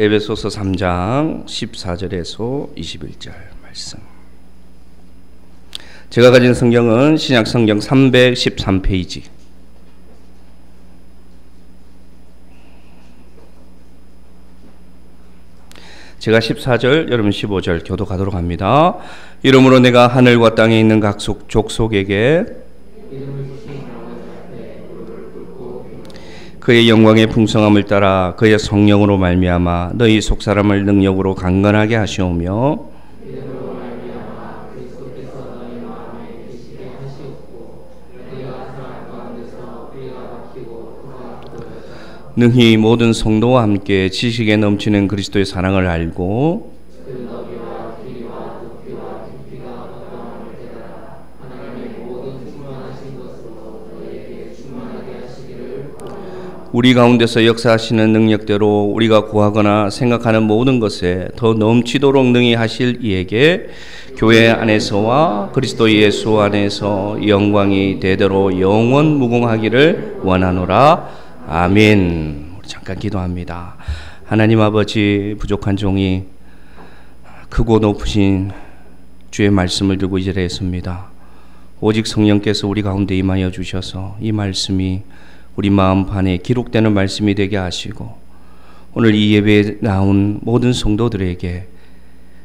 에베소서 3장 14절에서 21절 말씀. 제가 가진 성경은 신약 성경 313페이지. 제가 14절, 여러분 15절 교독하도록 합니다. 이러므로 내가 하늘과 땅에 있는 각 족속에게 그의 영광의 풍성함을 따라 그의 성령으로 말미암아 너희 속사람을 능력으로 강건하게 하시오며 능히 모든 성도와 함께 지식에 넘치는 그리스도의 사랑을 알고 우리 가운데서 역사하시는 능력대로 우리가 구하거나 생각하는 모든 것에 더 넘치도록 능히 하실 이에게 교회 안에서와 그리스도 예수 안에서 영광이 대대로 영원 무궁하기를 원하노라. 아멘. 우리 잠깐 기도합니다. 하나님 아버지, 부족한 종이 크고 높으신 주의 말씀을 들고 이 자리에 섭니다. 오직 성령께서 우리 가운데 임하여 주셔서 이 말씀이 우리 마음판에 기록되는 말씀이 되게 하시고 오늘 이 예배에 나온 모든 성도들에게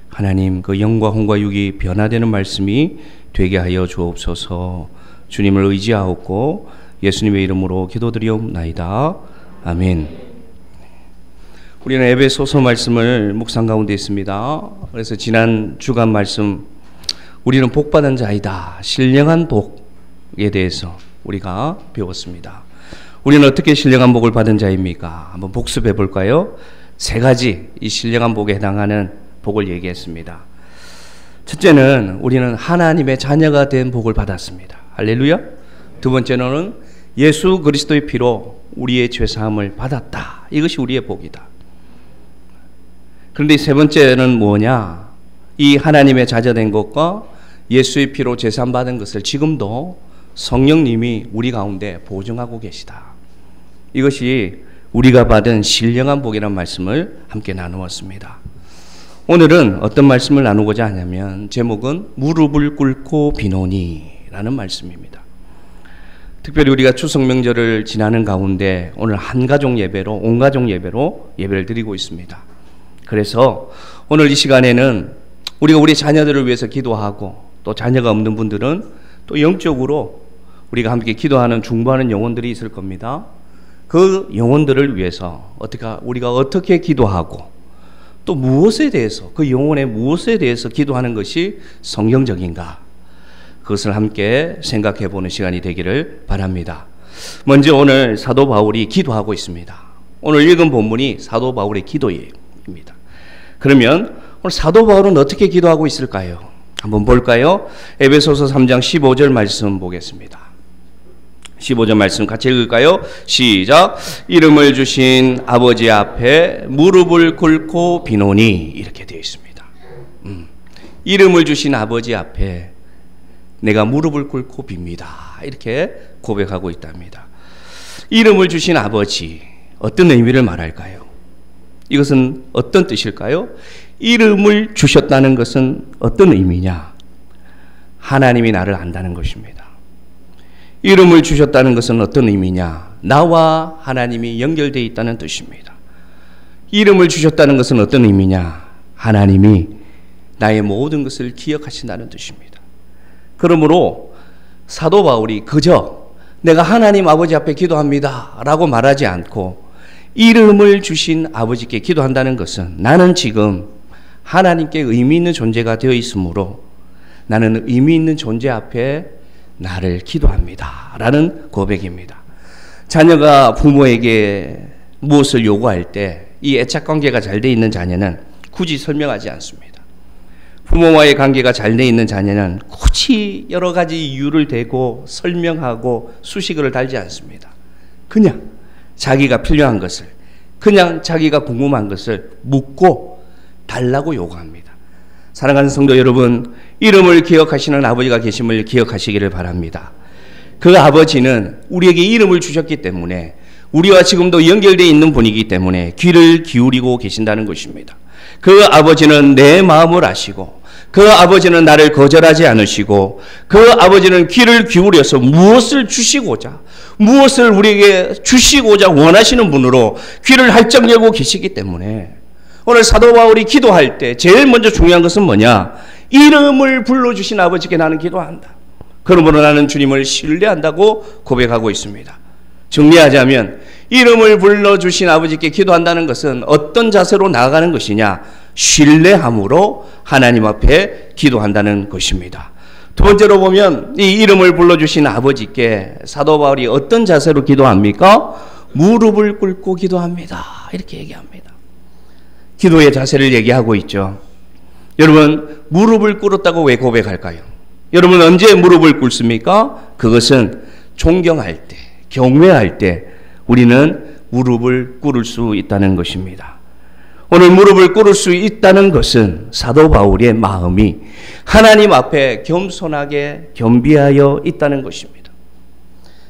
하나님 그 영과 혼과 육이 변화되는 말씀이 되게 하여 주옵소서. 주님을 의지하옵고 예수님의 이름으로 기도드리옵나이다. 아멘. 우리는 에베소서 말씀을 묵상 가운데 있습니다. 그래서 지난 주간 말씀 우리는 복받은 자이다, 신령한 복에 대해서 우리가 배웠습니다. 우리는 어떻게 신령한 복을 받은 자입니까? 한번 복습해 볼까요? 세 가지 이 신령한 복에 해당하는 복을 얘기했습니다. 첫째는 우리는 하나님의 자녀가 된 복을 받았습니다. 할렐루야. 두 번째는 예수 그리스도의 피로 우리의 죄사함을 받았다. 이것이 우리의 복이다. 그런데 세 번째는 뭐냐? 이 하나님의 자녀된 것과 예수의 피로 죄사함 받은 것을 지금도 성령님이 우리 가운데 보증하고 계시다. 이것이 우리가 받은 신령한 복이라는 말씀을 함께 나누었습니다. 오늘은 어떤 말씀을 나누고자 하냐면 제목은 무릎을 꿇고 비노니 라는 말씀입니다. 특별히 우리가 추석 명절을 지나는 가운데 오늘 한 가족 예배로, 온 가족 예배로 예배를 드리고 있습니다. 그래서 오늘 이 시간에는 우리가 우리 자녀들을 위해서 기도하고 또 자녀가 없는 분들은 또 영적으로 우리가 함께 기도하는 중보하는 영혼들이 있을 겁니다. 그 영혼들을 위해서 우리가 어떻게 기도하고 또 무엇에 대해서, 그 영혼의 무엇에 대해서 기도하는 것이 성경적인가, 그것을 함께 생각해 보는 시간이 되기를 바랍니다. 먼저 오늘 사도 바울이 기도하고 있습니다. 오늘 읽은 본문이 사도 바울의 기도입니다. 그러면 오늘 사도 바울은 어떻게 기도하고 있을까요? 한번 볼까요? 에베소서 3장 15절 말씀 보겠습니다. 15절 말씀 같이 읽을까요? 시작. 이름을 주신 아버지 앞에 무릎을 꿇고 비노니, 이렇게 되어 있습니다. 이름을 주신 아버지 앞에 내가 무릎을 꿇고 빕니다. 이렇게 고백하고 있답니다. 이름을 주신 아버지, 어떤 의미를 말할까요? 이것은 어떤 뜻일까요? 이름을 주셨다는 것은 어떤 의미냐? 하나님이 나를 안다는 것입니다. 이름을 주셨다는 것은 어떤 의미냐? 나와 하나님이 연결되어 있다는 뜻입니다. 이름을 주셨다는 것은 어떤 의미냐? 하나님이 나의 모든 것을 기억하신다는 뜻입니다. 그러므로 사도 바울이 그저 내가 하나님 아버지 앞에 기도합니다 라고 말하지 않고 이름을 주신 아버지께 기도한다는 것은 나는 지금 하나님께 의미 있는 존재가 되어 있으므로 나는 의미 있는 존재 앞에 나를 기도합니다 라는 고백입니다. 자녀가 부모에게 무엇을 요구할 때 이 애착관계가 잘 돼 있는 자녀는 굳이 설명하지 않습니다. 부모와의 관계가 잘 돼 있는 자녀는 굳이 여러 가지 이유를 대고 설명하고 수식어를 달지 않습니다. 그냥 자기가 필요한 것을, 그냥 자기가 궁금한 것을 묻고 달라고 요구합니다. 사랑하는 성도 여러분, 이름을 기억하시는 아버지가 계심을 기억하시기를 바랍니다. 그 아버지는 우리에게 이름을 주셨기 때문에 우리와 지금도 연결되어 있는 분이기 때문에 귀를 기울이고 계신다는 것입니다. 그 아버지는 내 마음을 아시고 그 아버지는 나를 거절하지 않으시고 그 아버지는 귀를 기울여서 무엇을 주시고자 무엇을 우리에게 주시고자 원하시는 분으로 귀를 활짝 열고 계시기 때문에 오늘 사도 바울이 기도할 때 제일 먼저 중요한 것은 뭐냐? 이름을 불러주신 아버지께 나는 기도한다. 그러므로 나는 주님을 신뢰한다고 고백하고 있습니다. 정리하자면 이름을 불러주신 아버지께 기도한다는 것은 어떤 자세로 나아가는 것이냐? 신뢰함으로 하나님 앞에 기도한다는 것입니다. 두 번째로 보면 이 이름을 불러주신 아버지께 사도 바울이 어떤 자세로 기도합니까? 무릎을 꿇고 기도합니다. 이렇게 얘기합니다. 기도의 자세를 얘기하고 있죠. 여러분, 무릎을 꿇었다고 왜 고백할까요? 여러분, 언제 무릎을 꿇습니까? 그것은 존경할 때, 경외할 때 우리는 무릎을 꿇을 수 있다는 것입니다. 오늘 무릎을 꿇을 수 있다는 것은 사도 바울의 마음이 하나님 앞에 겸손하게 겸비하여 있다는 것입니다.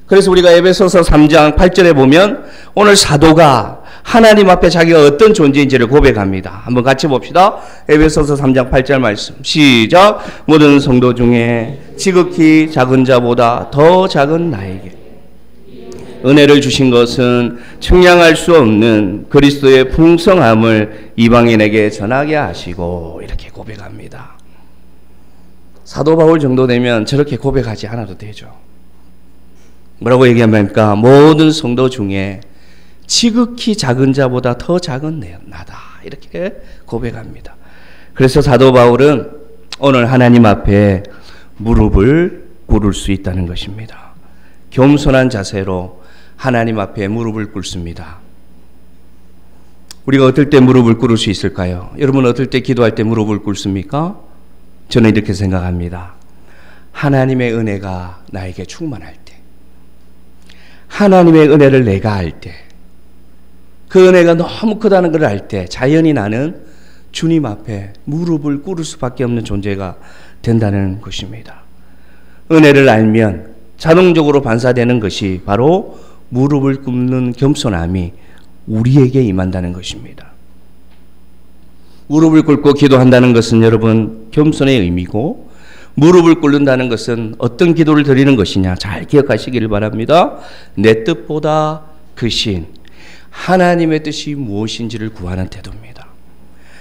그래서 우리가 에베소서 3장 8절에 보면 오늘 사도가 하나님 앞에 자기가 어떤 존재인지를 고백합니다. 한번 같이 봅시다. 에베소서 3장 8절 말씀 시작. 모든 성도 중에 지극히 작은 자보다 더 작은 나에게 은혜를 주신 것은 측량할 수 없는 그리스도의 풍성함을 이방인에게 전하게 하시고 이렇게 고백합니다. 사도 바울 정도 되면 저렇게 고백하지 않아도 되죠. 뭐라고 얘기합니까? 모든 성도 중에 지극히 작은 자보다 더 작은 나다 이렇게 고백합니다. 그래서 사도 바울은 오늘 하나님 앞에 무릎을 꿇을 수 있다는 것입니다. 겸손한 자세로 하나님 앞에 무릎을 꿇습니다. 우리가 어떨 때 무릎을 꿇을 수 있을까요? 여러분 어떨 때 기도할 때 무릎을 꿇습니까? 저는 이렇게 생각합니다. 하나님의 은혜가 나에게 충만할 때, 하나님의 은혜를 내가 알 때, 그 은혜가 너무 크다는 걸 알 때 자연히 나는 주님 앞에 무릎을 꿇을 수밖에 없는 존재가 된다는 것입니다. 은혜를 알면 자동적으로 반사되는 것이 바로 무릎을 꿇는 겸손함이 우리에게 임한다는 것입니다. 무릎을 꿇고 기도한다는 것은 여러분 겸손의 의미고, 무릎을 꿇는다는 것은 어떤 기도를 드리는 것이냐 잘 기억하시기를 바랍니다. 내 뜻보다 크신 하나님의 뜻이 무엇인지를 구하는 태도입니다.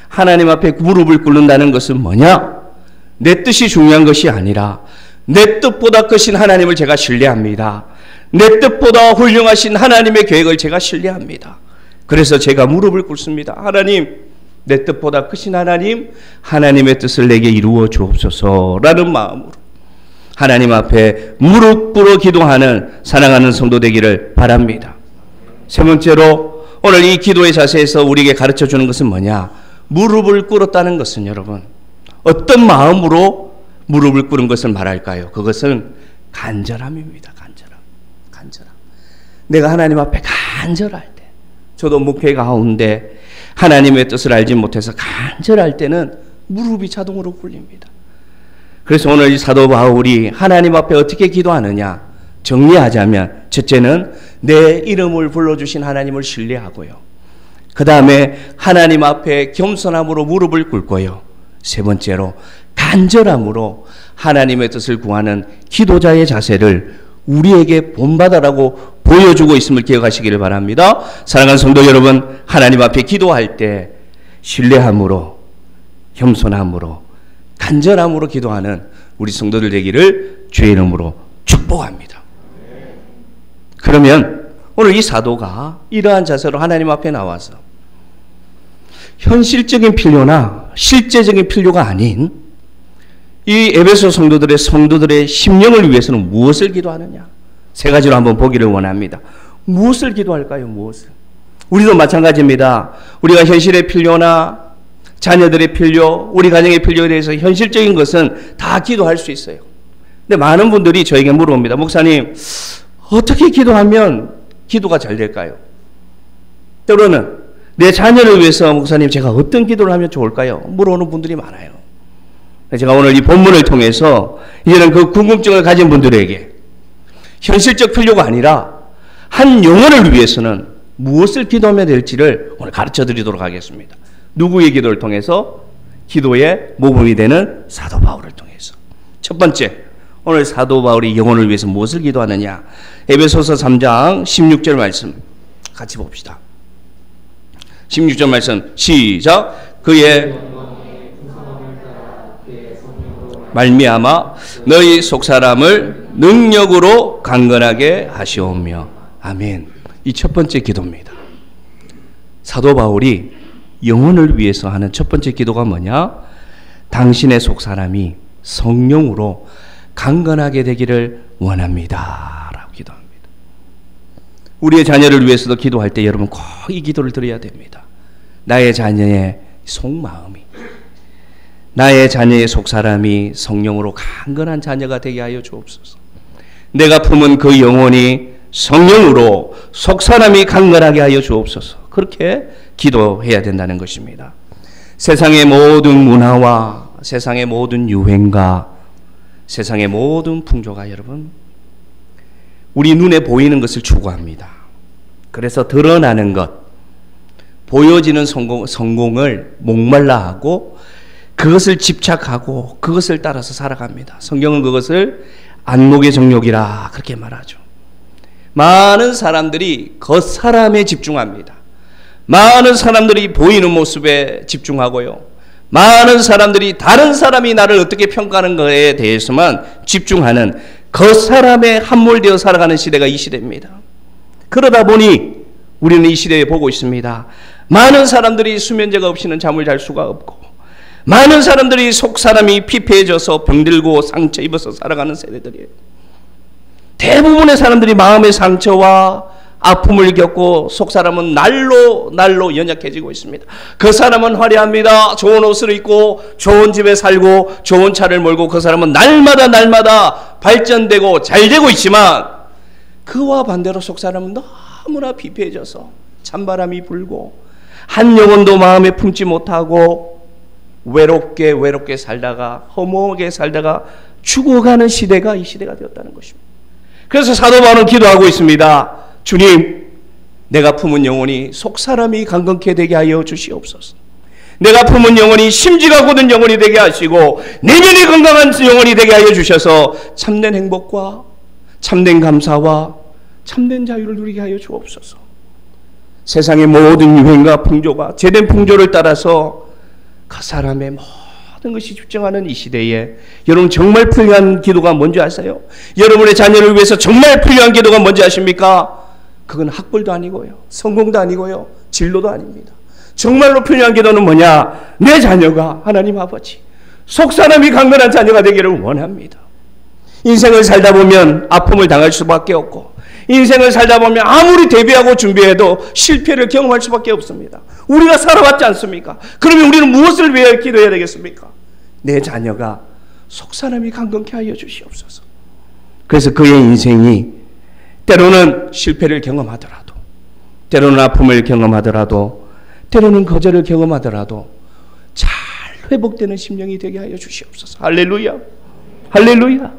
하나님 앞에 무릎을 꿇는다는 것은 뭐냐? 내 뜻이 중요한 것이 아니라 내 뜻보다 크신 하나님을 제가 신뢰합니다. 내 뜻보다 훌륭하신 하나님의 계획을 제가 신뢰합니다. 그래서 제가 무릎을 꿇습니다. 하나님, 내 뜻보다 크신 하나님, 하나님의 뜻을 내게 이루어 주옵소서라는 마음으로 하나님 앞에 무릎 꿇어 기도하는 사랑하는 성도 되기를 바랍니다. 세 번째로 오늘 이 기도의 자세에서 우리에게 가르쳐 주는 것은 뭐냐? 무릎을 꿇었다는 것은 여러분 어떤 마음으로 무릎을 꿇은 것을 말할까요? 그것은 간절함입니다. 간절함. 내가 하나님 앞에 간절할 때, 저도 목회 가운데 하나님의 뜻을 알지 못해서 간절할 때는 무릎이 자동으로 꿇립니다. 그래서 오늘 이 사도 바울이 하나님 앞에 어떻게 기도하느냐? 정리하자면 첫째는 내 이름을 불러주신 하나님을 신뢰하고요. 그 다음에 하나님 앞에 겸손함으로 무릎을 꿇고요. 세 번째로 간절함으로 하나님의 뜻을 구하는 기도자의 자세를 우리에게 본받아라고 보여주고 있음을 기억하시기를 바랍니다. 사랑하는 성도 여러분, 하나님 앞에 기도할 때 신뢰함으로, 겸손함으로, 간절함으로 기도하는 우리 성도들 되기를 주의 이름으로 축복합니다. 그러면 오늘 이 사도가 이러한 자세로 하나님 앞에 나와서 현실적인 필요나 실제적인 필요가 아닌 이 에베소 성도들의 심령을 위해서는 무엇을 기도하느냐? 세 가지로 한번 보기를 원합니다. 무엇을 기도할까요? 무엇을? 우리도 마찬가지입니다. 우리가 현실의 필요나 자녀들의 필요, 우리 가정의 필요에 대해서 현실적인 것은 다 기도할 수 있어요. 근데 많은 분들이 저에게 물어봅니다. 목사님, 어떻게 기도하면 기도가 잘 될까요? 때로는 내 자녀를 위해서 목사님 제가 어떤 기도를 하면 좋을까요? 물어오는 분들이 많아요. 제가 오늘 이 본문을 통해서 이제는 그 궁금증을 가진 분들에게 현실적 필요가 아니라 한 영혼을 위해서는 무엇을 기도하면 될지를 오늘 가르쳐 드리도록 하겠습니다. 누구의 기도를 통해서? 기도의 모범이 되는 사도 바울을 통해서. 첫 번째, 오늘 사도 바울이 영혼을 위해서 무엇을 기도하느냐? 에베소서 3장 16절 말씀 같이 봅시다. 16절 말씀 시작. 그의 말미암아 너희 속사람을 능력으로 강건하게 하시오며. 아멘. 이 첫 번째 기도입니다. 사도 바울이 영혼을 위해서 하는 첫 번째 기도가 뭐냐? 당신의 속사람이 성령으로 강건하게 되기를 원합니다 라고 기도합니다. 우리의 자녀를 위해서도 기도할 때 여러분 꼭 이 기도를 드려야 됩니다. 나의 자녀의 속마음이, 나의 자녀의 속사람이 성령으로 강건한 자녀가 되게 하여 주옵소서. 내가 품은 그 영혼이 성령으로 속사람이 강건하게 하여 주옵소서. 그렇게 기도해야 된다는 것입니다. 세상의 모든 문화와 세상의 모든 유행과 세상의 모든 풍조가 여러분 우리 눈에 보이는 것을 추구합니다. 그래서 드러나는 것, 보여지는 성공을 목말라 하고 그것을 집착하고 그것을 따라서 살아갑니다. 성경은 그것을 안목의 정욕이라 그렇게 말하죠. 많은 사람들이 겉사람에 집중합니다. 많은 사람들이 보이는 모습에 집중하고요. 많은 사람들이 다른 사람이 나를 어떻게 평가하는 것에 대해서만 집중하는 겉사람에 함몰되어 살아가는 시대가 이 시대입니다. 그러다 보니 우리는 이 시대에 보고 있습니다. 많은 사람들이 수면제가 없이는 잠을 잘 수가 없고, 많은 사람들이 속사람이 피폐해져서 병들고 상처 입어서 살아가는 세대들이에요. 대부분의 사람들이 마음의 상처와 아픔을 겪고 속사람은 날로 연약해지고 있습니다. 그 사람은 화려합니다. 좋은 옷을 입고 좋은 집에 살고 좋은 차를 몰고 그 사람은 날마다 발전되고 잘 되고 있지만 그와 반대로 속사람은 너무나 피폐해져서 찬바람이 불고 한 영혼도 마음에 품지 못하고 외롭게 살다가 허무하게 살다가 죽어가는 시대가 이 시대가 되었다는 것입니다. 그래서 사도 바울은 기도하고 있습니다. 주님, 내가 품은 영혼이 속사람이 강건케 되게 하여 주시옵소서. 내가 품은 영혼이 심지가 굳은 영혼이 되게 하시고 내면이 건강한 영혼이 되게 하여 주셔서 참된 행복과 참된 감사와 참된 자유를 누리게 하여 주옵소서. 세상의 모든 유행과 풍조가 제된 풍조를 따라서 그 사람의 모든 것이 집중하는 이 시대에 여러분 정말 필요한 기도가 뭔지 아세요? 여러분의 자녀를 위해서 정말 필요한 기도가 뭔지 아십니까? 그건 학벌도 아니고요, 성공도 아니고요, 진로도 아닙니다. 정말로 필요한 기도는 뭐냐? 내 자녀가 하나님 아버지 속사람이 강건한 자녀가 되기를 원합니다. 인생을 살다 보면 아픔을 당할 수밖에 없고, 인생을 살다 보면 아무리 대비하고 준비해도 실패를 경험할 수밖에 없습니다. 우리가 살아왔지 않습니까? 그러면 우리는 무엇을 위해 기도해야 되겠습니까? 내 자녀가 속사람이 강건케 하여 주시옵소서. 그래서 그의 인생이 때로는 실패를 경험하더라도, 때로는 아픔을 경험하더라도, 때로는 거절을 경험하더라도 잘 회복되는 심령이 되게 하여 주시옵소서. 할렐루야, 할렐루야.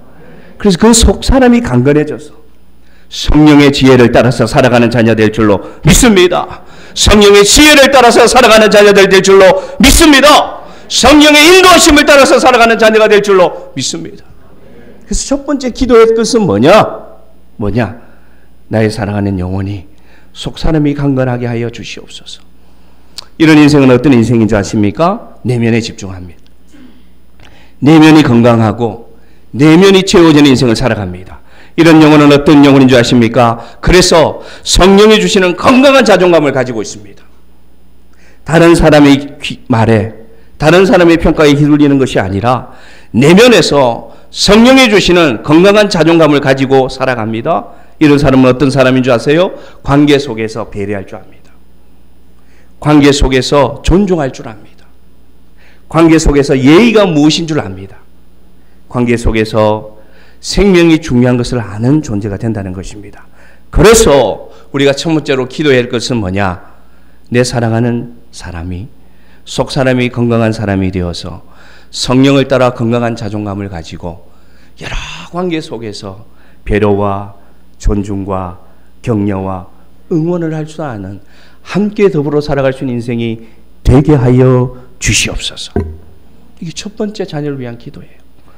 그래서 그 속사람이 강건해져서 성령의 지혜를 따라서 살아가는 자녀 될 줄로 믿습니다. 성령의 지혜를 따라서 살아가는 자녀들 될 줄로 믿습니다. 성령의 인도하심을 따라서 살아가는 자녀가 될 줄로 믿습니다. 그래서 첫 번째 기도의 뜻은 뭐냐? 나의 사랑하는 영혼이 속사람이 강건하게 하여 주시옵소서. 이런 인생은 어떤 인생인지 아십니까? 내면에 집중합니다. 내면이 건강하고 내면이 채워지는 인생을 살아갑니다. 이런 영혼은 어떤 영혼인 줄 아십니까? 그래서 성령이 주시는 건강한 자존감을 가지고 있습니다. 다른 사람의 말에, 다른 사람의 평가에 휘둘리는 것이 아니라 내면에서 성령이 주시는 건강한 자존감을 가지고 살아갑니다. 이런 사람은 어떤 사람인 줄 아세요? 관계 속에서 배려할 줄 압니다. 관계 속에서 존중할 줄 압니다. 관계 속에서 예의가 무엇인 줄 압니다. 관계 속에서 생명이 중요한 것을 아는 존재가 된다는 것입니다. 그래서 우리가 첫 번째로 기도해야 할 것은 뭐냐? 내 사랑하는 사람이, 속사람이 건강한 사람이 되어서 성령을 따라 건강한 자존감을 가지고 여러 관계 속에서 배려와 존중과 격려와 응원을 할 수 아는 함께 더불어 살아갈 수 있는 인생이 되게 하여 주시옵소서. 이게 첫 번째 자녀를 위한 기도예요.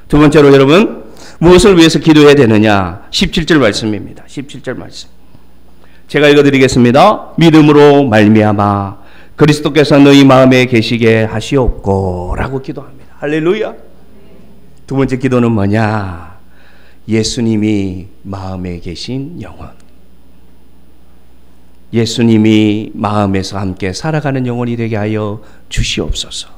두 번째로 여러분 무엇을 위해서 기도해야 되느냐? 17절 말씀입니다. 17절 말씀. 제가 읽어드리겠습니다. 믿음으로 말미암아 그리스도께서 너희 마음에 계시게 하시옵고 라고 기도합니다. 할렐루야. 두 번째 기도는 뭐냐? 예수님이 마음에 계신 영혼. 예수님이 마음에서 함께 살아가는 영혼이 되게 하여 주시옵소서.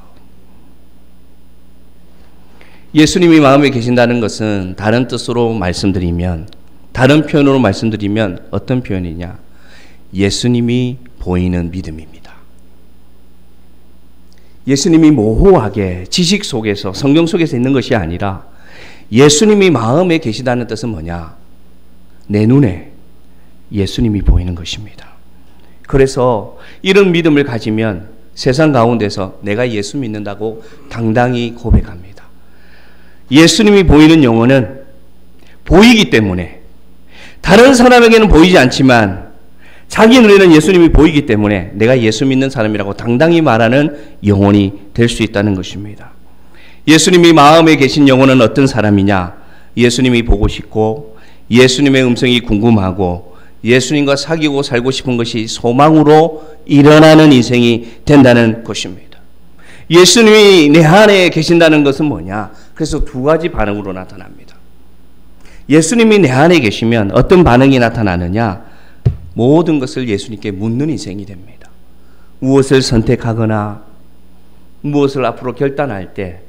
예수님이 마음에 계신다는 것은 다른 뜻으로 말씀드리면, 다른 표현으로 말씀드리면 어떤 표현이냐? 예수님이 보이는 믿음입니다. 예수님이 모호하게 지식 속에서, 성경 속에서 있는 것이 아니라 예수님이 마음에 계시다는 뜻은 뭐냐? 내 눈에 예수님이 보이는 것입니다. 그래서 이런 믿음을 가지면 세상 가운데서 내가 예수 믿는다고 당당히 고백합니다. 예수님이 보이는 영혼은 보이기 때문에, 다른 사람에게는 보이지 않지만 자기 눈에는 예수님이 보이기 때문에 내가 예수 믿는 사람이라고 당당히 말하는 영혼이 될 수 있다는 것입니다. 예수님이 마음에 계신 영혼은 어떤 사람이냐? 예수님이 보고 싶고 예수님의 음성이 궁금하고 예수님과 사귀고 살고 싶은 것이 소망으로 일어나는 인생이 된다는 것입니다. 예수님이 내 안에 계신다는 것은 뭐냐? 그래서 두 가지 반응으로 나타납니다. 예수님이 내 안에 계시면 어떤 반응이 나타나느냐? 모든 것을 예수님께 묻는 인생이 됩니다. 무엇을 선택하거나 무엇을 앞으로 결단할 때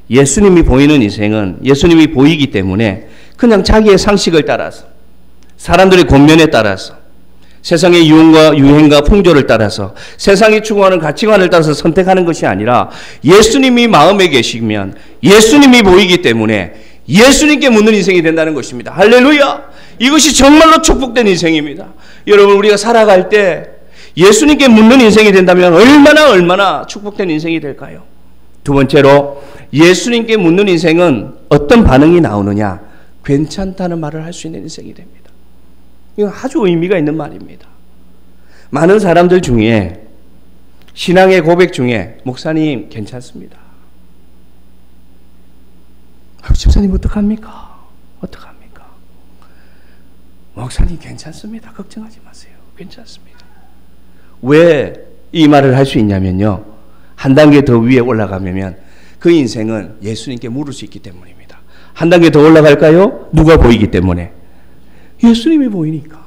예수님이 보이는 인생은 예수님이 보이기 때문에 그냥 자기의 상식을 따라서, 사람들의 권면에 따라서, 세상의 유행과 풍조를 따라서, 세상이 추구하는 가치관을 따라서 선택하는 것이 아니라 예수님이 마음에 계시면 예수님이 보이기 때문에 예수님께 묻는 인생이 된다는 것입니다. 할렐루야! 이것이 정말로 축복된 인생입니다. 여러분, 우리가 살아갈 때 예수님께 묻는 인생이 된다면 얼마나 축복된 인생이 될까요? 두 번째로, 예수님께 묻는 인생은 어떤 반응이 나오느냐? 괜찮다는 말을 할 수 있는 인생이 됩니다. 이건 아주 의미가 있는 말입니다. 많은 사람들 중에, 신앙의 고백 중에 목사님 괜찮습니다. 집사님 어떡합니까? 어떡합니까? 목사님 괜찮습니다. 걱정하지 마세요. 괜찮습니다. 왜 이 말을 할 수 있냐면요, 한 단계 더 위에 올라가면 그 인생은 예수님께 물을 수 있기 때문입니다. 한 단계 더 올라갈까요? 누가 보이기 때문에? 예수님이 보이니까.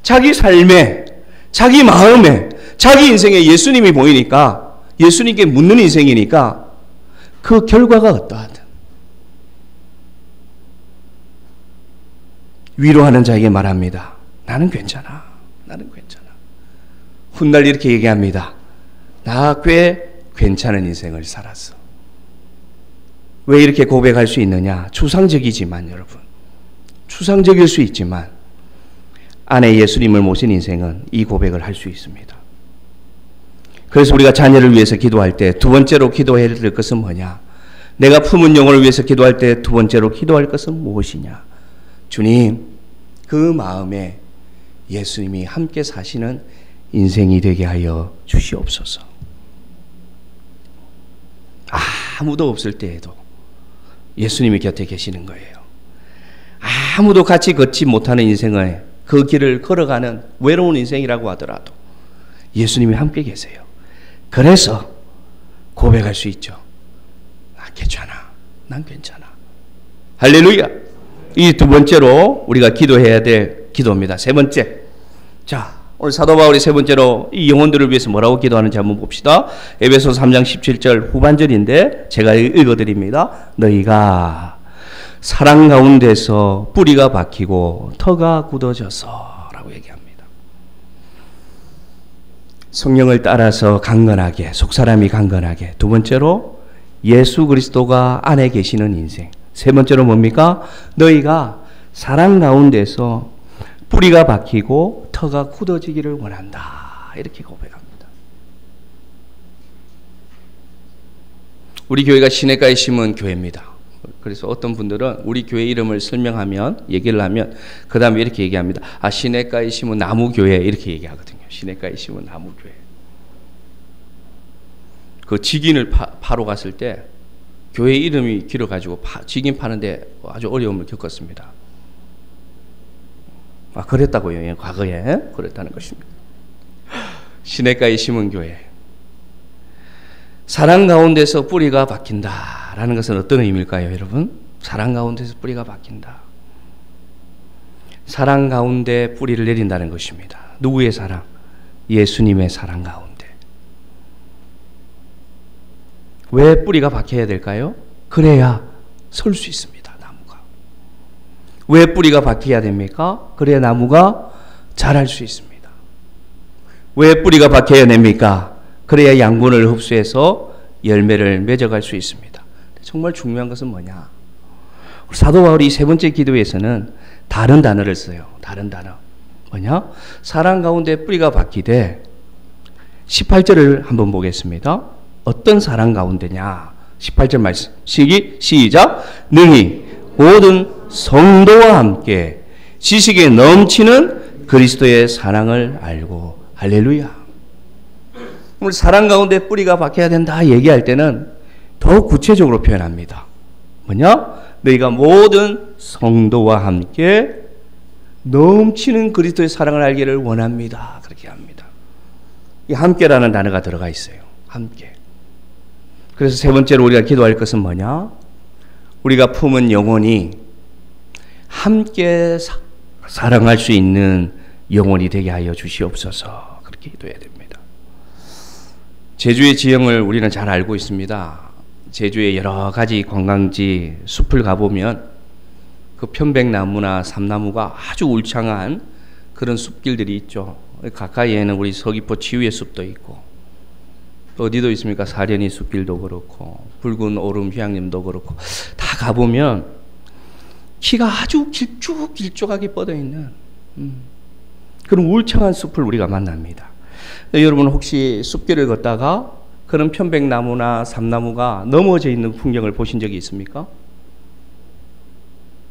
자기 삶에, 자기 마음에, 자기 인생에 예수님이 보이니까, 예수님께 묻는 인생이니까 그 결과가 어떠하든 위로하는 자에게 말합니다. 나는 괜찮아. 나는 괜찮아. 훗날 이렇게 얘기합니다. 나 꽤 괜찮은 인생을 살았어. 왜 이렇게 고백할 수 있느냐? 추상적이지만 여러분, 추상적일 수 있지만 안에 예수님을 모신 인생은 이 고백을 할 수 있습니다. 그래서 우리가 자녀를 위해서 기도할 때 두 번째로 기도해야 될 것은 뭐냐? 내가 품은 영혼을 위해서 기도할 때 두 번째로 기도할 것은 무엇이냐? 주님, 그 마음에 예수님이 함께 사시는 인생이 되게 하여 주시옵소서. 아무도 없을 때에도 예수님이 곁에 계시는 거예요. 아무도 같이 걷지 못하는 인생을, 그 길을 걸어가는 외로운 인생이라고 하더라도 예수님이 함께 계세요. 그래서 고백할 수 있죠. 괜찮아. 난 괜찮아. 할렐루야. 이 두 번째로 우리가 기도해야 될 기도입니다. 세 번째. 자, 오늘 사도 바울이 세 번째로 이 영혼들을 위해서 뭐라고 기도하는지 한번 봅시다. 에베소서 3장 17절 후반절인데 제가 읽어드립니다. 너희가 사랑 가운데서 뿌리가 박히고 터가 굳어져서 라고 얘기합니다. 성령을 따라서 강건하게, 속사람이 강건하게. 두 번째로 예수 그리스도가 안에 계시는 인생. 세 번째로 뭡니까? 너희가 사랑 가운데서 뿌리가 박히고 터가 굳어지기를 원한다. 이렇게 고백합니다. 우리 교회가 시냇가에 심은 교회입니다. 그래서 어떤 분들은 우리 교회 이름을 설명하면, 얘기를 하면 그 다음에 이렇게 얘기합니다. 아, 시냇가에 심은 나무교회, 이렇게 얘기하거든요. 시냇가에 심은 나무교회. 그 직인을 파러 갔을 때 교회 이름이 길어가지고 직인 파는데 아주 어려움을 겪었습니다. 아, 그랬다고요. 과거에 그랬다는 것입니다. 시냇가에 심은 교회. 사랑 가운데서 뿌리가 박힌다라는 것은 어떤 의미일까요, 여러분? 사랑 가운데서 뿌리가 박힌다. 사랑 가운데 뿌리를 내린다는 것입니다. 누구의 사랑? 예수님의 사랑 가운데. 왜 뿌리가 박혀야 될까요? 그래야 설 수 있습니다, 나무가. 왜 뿌리가 박혀야 됩니까? 그래야 나무가 자랄 수 있습니다. 왜 뿌리가 박혀야 됩니까? 그래야 양분을 흡수해서 열매를 맺어갈 수 있습니다. 정말 중요한 것은 뭐냐? 사도 바울이 세 번째 기도에서는 다른 단어를 써요. 다른 단어. 뭐냐? 사랑 가운데 뿌리가 박히되 18절을 한번 보겠습니다. 어떤 사랑 가운데냐? 18절 말씀. 시작. 능히 모든 성도와 함께 지식에 넘치는 그리스도의 사랑을 알고. 할렐루야. 오늘 사랑 가운데 뿌리가 박혀야 된다 얘기할 때는 더 구체적으로 표현합니다. 뭐냐? 너희가 모든 성도와 함께 넘치는 그리스도의 사랑을 알기를 원합니다. 그렇게 합니다. 이 함께라는 단어가 들어가 있어요. 함께. 그래서 세 번째로 우리가 기도할 것은 뭐냐? 우리가 품은 영혼이 함께 사랑할 수 있는 영혼이 되게 하여 주시옵소서. 그렇게 기도해야 됩니다. 제주의 지형을 우리는 잘 알고 있습니다. 제주의 여러 가지 관광지 숲을 가보면 그 편백나무나 삼나무가 아주 울창한 그런 숲길들이 있죠. 가까이에는 우리 서귀포 치유의 숲도 있고, 어디도 있습니까? 사려니 숲길도 그렇고, 붉은 오름 휴양림도 그렇고, 다 가보면 키가 아주 길쭉길쭉하게 뻗어있는 그런 울창한 숲을 우리가 만납니다. 여러분 혹시 숲길을 걷다가 그런 편백나무나 삼나무가 넘어져 있는 풍경을 보신 적이 있습니까?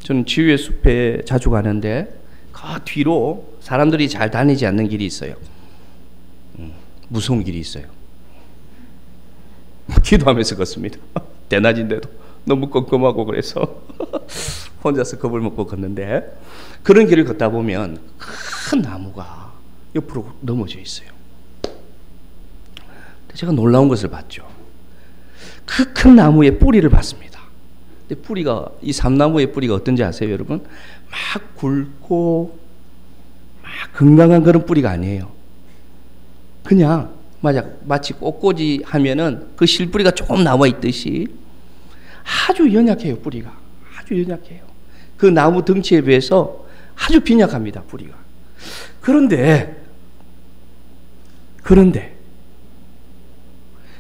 저는 지휘의 숲에 자주 가는데 그 뒤로 사람들이 잘 다니지 않는 길이 있어요. 무서운 길이 있어요. 기도하면서 걷습니다. 대낮인데도 너무 껌껌하고 그래서 혼자서 겁을 먹고 걷는데, 그런 길을 걷다 보면 큰 나무가 옆으로 넘어져 있어요. 제가 놀라운 것을 봤죠. 그 큰 나무의 뿌리를 봤습니다. 근데 뿌리가, 이 삼나무의 뿌리가 어떤지 아세요, 여러분? 막 굵고 막 건강한 그런 뿌리가 아니에요. 그냥 마치 꽃꽂이 하면은 그 실뿌리가 조금 나와 있듯이 아주 연약해요, 뿌리가. 아주 연약해요. 그 나무 덩치에 비해서 아주 빈약합니다, 뿌리가. 그런데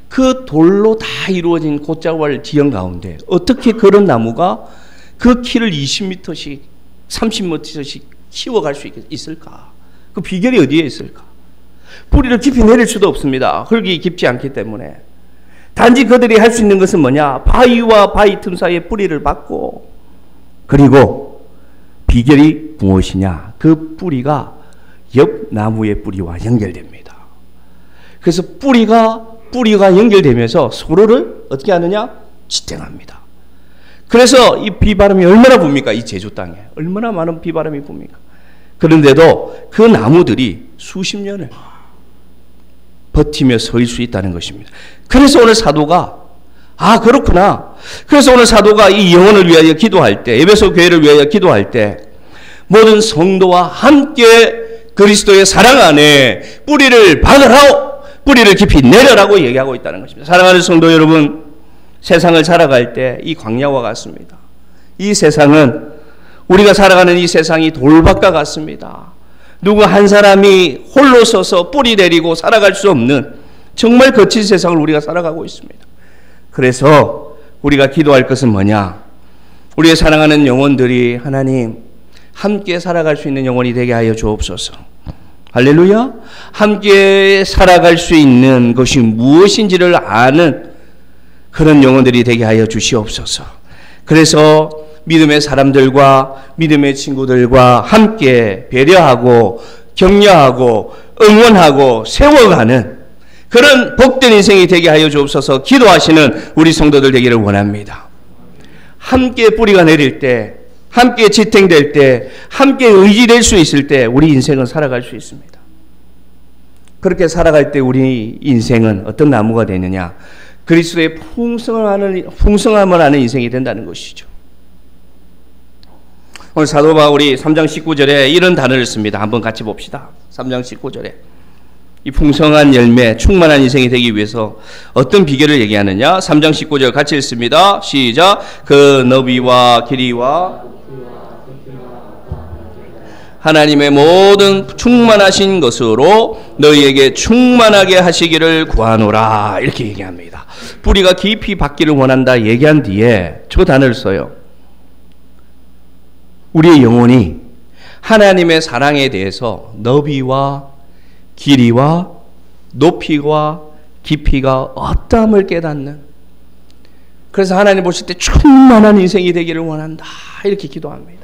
그 돌로 다 이루어진 곧자왈 지형 가운데 어떻게 그런 나무가 그 키를 20m씩 30m씩 키워갈 수 있을까? 그 비결이 어디에 있을까? 뿌리를 깊이 내릴 수도 없습니다. 흙이 깊지 않기 때문에. 단지 그들이 할 수 있는 것은 뭐냐? 바위와 바위 틈 사이에 뿌리를 박고, 그리고 비결이 무엇이냐? 그 뿌리가 옆 나무의 뿌리와 연결됩니다. 그래서 뿌리가 연결되면서 서로를 어떻게 하느냐? 지탱합니다. 그래서 이 비바람이 얼마나 붑니까? 이 제주 땅에 얼마나 많은 비바람이 붑니까? 그런데도 그 나무들이 수십 년을 버티며 설 수 있다는 것입니다. 그래서 오늘 사도가, 그렇구나. 그래서 오늘 사도가 이 영혼을 위하여 기도할 때, 에베소 교회를 위하여 기도할 때 모든 성도와 함께 그리스도의 사랑 안에 뿌리를 박으라오, 뿌리를 깊이 내려라고 얘기하고 있다는 것입니다. 사랑하는 성도 여러분, 세상을 살아갈 때 이 광야와 같습니다. 이 세상은, 우리가 살아가는 이 세상이 돌밭과 같습니다. 누구 한 사람이 홀로 서서 뿌리 내리고 살아갈 수 없는 정말 거친 세상을 우리가 살아가고 있습니다. 그래서 우리가 기도할 것은 뭐냐? 우리의 사랑하는 영혼들이 하나님 함께 살아갈 수 있는 영혼이 되게 하여 주옵소서. 할렐루야. 함께 살아갈 수 있는 것이 무엇인지를 아는 그런 영혼들이 되게 하여 주시옵소서. 그래서 믿음의 사람들과 믿음의 친구들과 함께 배려하고 격려하고 응원하고 세워가는 그런 복된 인생이 되게 하여 주옵소서. 기도하시는 우리 성도들 되기를 원합니다. 함께 뿌리가 내릴 때, 함께 지탱될 때, 함께 의지될 수 있을 때 우리 인생은 살아갈 수 있습니다. 그렇게 살아갈 때 우리 인생은 어떤 나무가 되느냐? 그리스도의 풍성함을 하는 인생이 된다는 것이죠. 오늘 사도 바울이 3장 19절에 이런 단어를 씁니다. 한번 같이 봅시다. 3장 19절에 이 풍성한 열매, 충만한 인생이 되기 위해서 어떤 비결을 얘기하느냐? 3장 19절 같이 읽습니다. 시작. 그 너비와 길이와 하나님의 모든 충만하신 것으로 너희에게 충만하게 하시기를 구하노라. 이렇게 얘기합니다. 뿌리가 깊이 받기를 원한다 얘기한 뒤에 저 단어를 써요. 우리의 영혼이 하나님의 사랑에 대해서 너비와 길이와 높이와 깊이가 어떠함을 깨닫는, 그래서 하나님 보실 때 충만한 인생이 되기를 원한다 이렇게 기도합니다.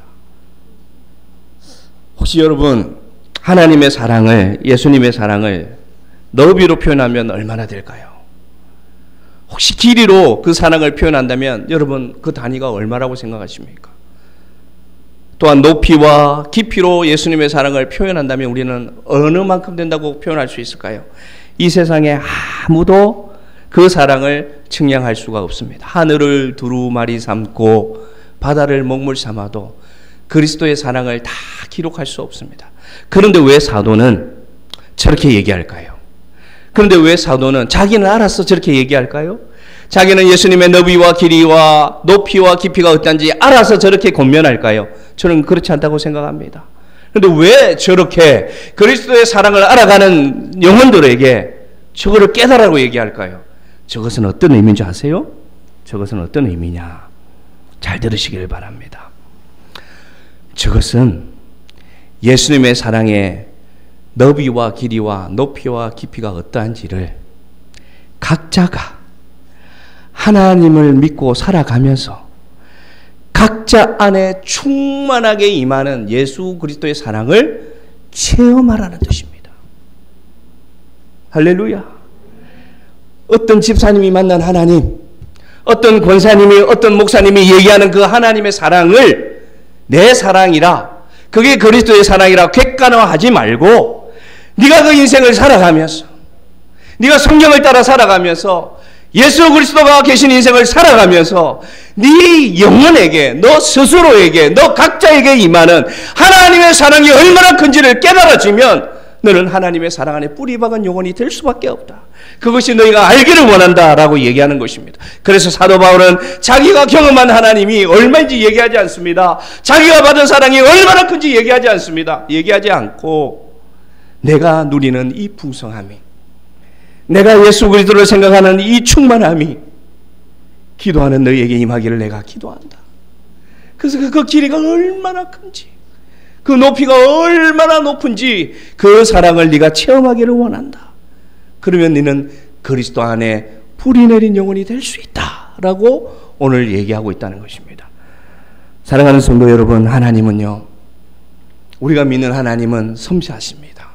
혹시 여러분 하나님의 사랑을, 예수님의 사랑을 너비로 표현하면 얼마나 될까요? 혹시 길이로 그 사랑을 표현한다면 여러분 그 단위가 얼마라고 생각하십니까? 또한 높이와 깊이로 예수님의 사랑을 표현한다면 우리는 어느 만큼 된다고 표현할 수 있을까요? 이 세상에 아무도 그 사랑을 측량할 수가 없습니다. 하늘을 두루마리 삼고 바다를 먹물 삼아도 그리스도의 사랑을 다 기록할 수 없습니다. 그런데 왜 사도는 저렇게 얘기할까요? 그런데 왜 사도는 자기는 알아서 저렇게 얘기할까요? 자기는 예수님의 너비와 길이와 높이와 깊이가 어떤지 알아서 저렇게 권면할까요? 저는 그렇지 않다고 생각합니다. 그런데 왜 저렇게 그리스도의 사랑을 알아가는 영혼들에게 저거를 깨달으라고 얘기할까요? 저것은 어떤 의미인지 아세요? 저것은 어떤 의미냐? 잘 들으시길 바랍니다. 저것은 예수님의 사랑의 너비와 길이와 높이와 깊이가 어떠한지를 각자가 하나님을 믿고 살아가면서 각자 안에 충만하게 임하는 예수 그리스도의 사랑을 체험하라는 뜻입니다. 할렐루야. 어떤 집사님이 만난 하나님, 어떤 권사님이, 어떤 목사님이 얘기하는 그 하나님의 사랑을 내 사랑이라, 그게 그리스도의 사랑이라 객관화하지 말고 네가 그 인생을 살아가면서, 네가 성경을 따라 살아가면서 예수 그리스도가 계신 인생을 살아가면서 네 영혼에게, 너 스스로에게, 너 각자에게 임하는 하나님의 사랑이 얼마나 큰지를 깨달아지면 너는 하나님의 사랑 안에 뿌리 박은 영혼이 될 수밖에 없다. 그것이 너희가 알기를 원한다라고 얘기하는 것입니다. 그래서 사도 바울은 자기가 경험한 하나님이 얼마인지 얘기하지 않습니다. 자기가 받은 사랑이 얼마나 큰지 얘기하지 않습니다. 얘기하지 않고 내가 누리는 이 풍성함이, 내가 예수 그리스도를 생각하는 이 충만함이 기도하는 너희에게 임하기를 내가 기도한다. 그래서 그 길이가 얼마나 큰지, 그 높이가 얼마나 높은지 그 사랑을 네가 체험하기를 원한다. 그러면 너는 그리스도 안에 뿌리 내린 영혼이 될 수 있다라고 오늘 얘기하고 있다는 것입니다. 사랑하는 성도 여러분, 하나님은요, 우리가 믿는 하나님은 섬세하십니다.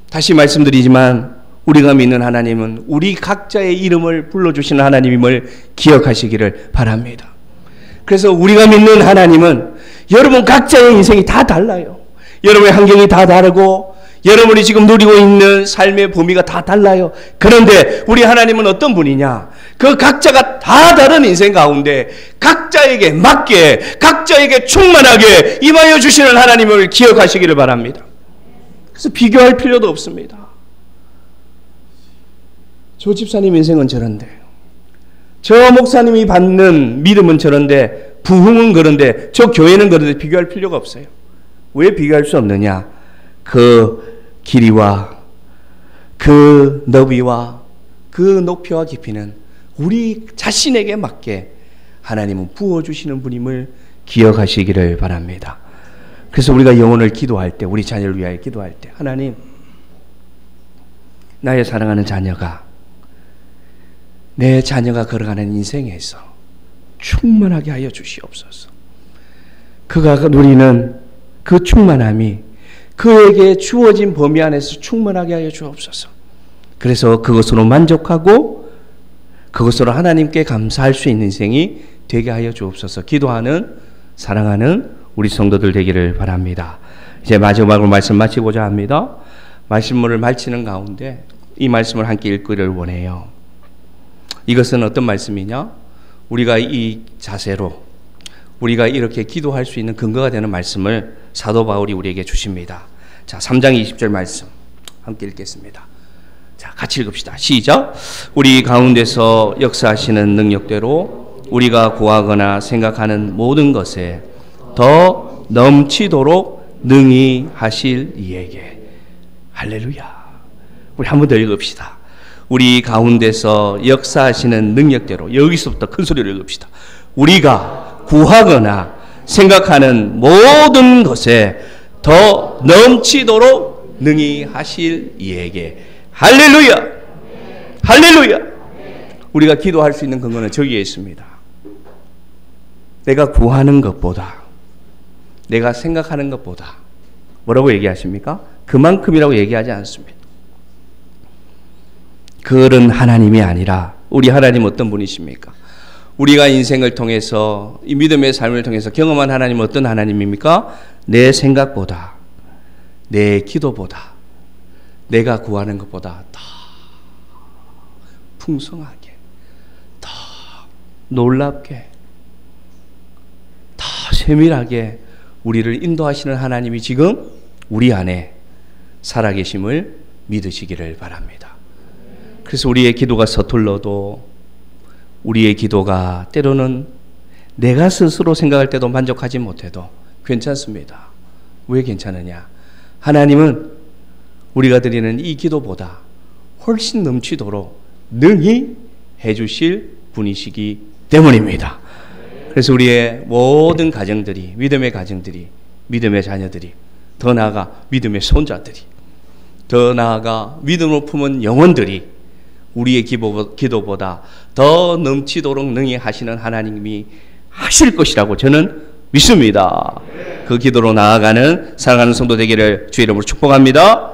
다시 말씀드리지만 우리가 믿는 하나님은 우리 각자의 이름을 불러주시는 하나님임을 기억하시기를 바랍니다. 그래서 우리가 믿는 하나님은 여러분 각자의 인생이 다 달라요. 여러분의 환경이 다 다르고 여러분이 지금 누리고 있는 삶의 범위가 다 달라요. 그런데 우리 하나님은 어떤 분이냐? 그 각자가 다 다른 인생 가운데 각자에게 맞게, 각자에게 충만하게 임하여 주시는 하나님을 기억하시기를 바랍니다. 그래서 비교할 필요도 없습니다. 저 집사님 인생은 저런데, 저 목사님이 받는 믿음은 저런데, 부흥은 그런데, 저 교회는 그런데 비교할 필요가 없어요. 왜 비교할 수 없느냐? 그 길이와 그 너비와 그 높이와 깊이는 우리 자신에게 맞게 하나님은 부어주시는 분임을 기억하시기를 바랍니다. 그래서 우리가 영혼을 기도할 때, 우리 자녀를 위하여 기도할 때, 하나님, 나의 사랑하는 자녀가, 내 자녀가 걸어가는 인생에서 충만하게 하여 주시옵소서. 그가 누리는 그 충만함이 그에게 주어진 범위 안에서 충만하게 하여 주옵소서. 그래서 그것으로 만족하고 그것으로 하나님께 감사할 수 있는 인생이 되게 하여 주옵소서. 기도하는 사랑하는 우리 성도들 되기를 바랍니다. 이제 마지막으로 말씀 마치고자 합니다. 말씀을 마치는 가운데 이 말씀을 함께 읽기를 원해요. 이것은 어떤 말씀이냐? 우리가 이 자세로 우리가 이렇게 기도할 수 있는 근거가 되는 말씀을 사도 바울이 우리에게 주십니다. 자, 3장 20절 말씀 함께 읽겠습니다. 자, 같이 읽읍시다. 시작. 우리 가운데서 역사하시는 능력대로 우리가 구하거나 생각하는 모든 것에 더 넘치도록 능히 하실 이에게. 할렐루야. 우리 한 번 더 읽읍시다. 우리 가운데서 역사하시는 능력대로, 여기서부터 큰 소리로 읽읍시다. 우리가 구하거나 생각하는 모든 것에 더 넘치도록 능히 하실 이에게. 할렐루야. 할렐루야. 우리가 기도할 수 있는 근거는 저기에 있습니다. 내가 구하는 것보다, 내가 생각하는 것보다 뭐라고 얘기하십니까? 그만큼이라고 얘기하지 않습니다. 그런 하나님이 아니라 우리 하나님 어떤 분이십니까? 우리가 인생을 통해서 이 믿음의 삶을 통해서 경험한 하나님은 어떤 하나님입니까? 내 생각보다, 내 기도보다, 내가 구하는 것보다 더 풍성하게, 더 놀랍게, 더 세밀하게 우리를 인도하시는 하나님이 지금 우리 안에 살아계심을 믿으시기를 바랍니다. 그래서 우리의 기도가 서툴러도, 우리의 기도가 때로는 내가 스스로 생각할 때도 만족하지 못해도 괜찮습니다. 왜 괜찮으냐? 하나님은 우리가 드리는 이 기도보다 훨씬 넘치도록 능히 해주실 분이시기 때문입니다. 그래서 우리의 모든 가정들이, 믿음의 가정들이, 믿음의 자녀들이, 더 나아가 믿음의 손자들이, 더 나아가 믿음을 품은 영혼들이 우리의 기도보다 더 넘치도록 능히 하시는 하나님이 하실 것이라고 저는 믿습니다. 그 기도로 나아가는 사랑하는 성도 되기를 주의 이름으로 축복합니다.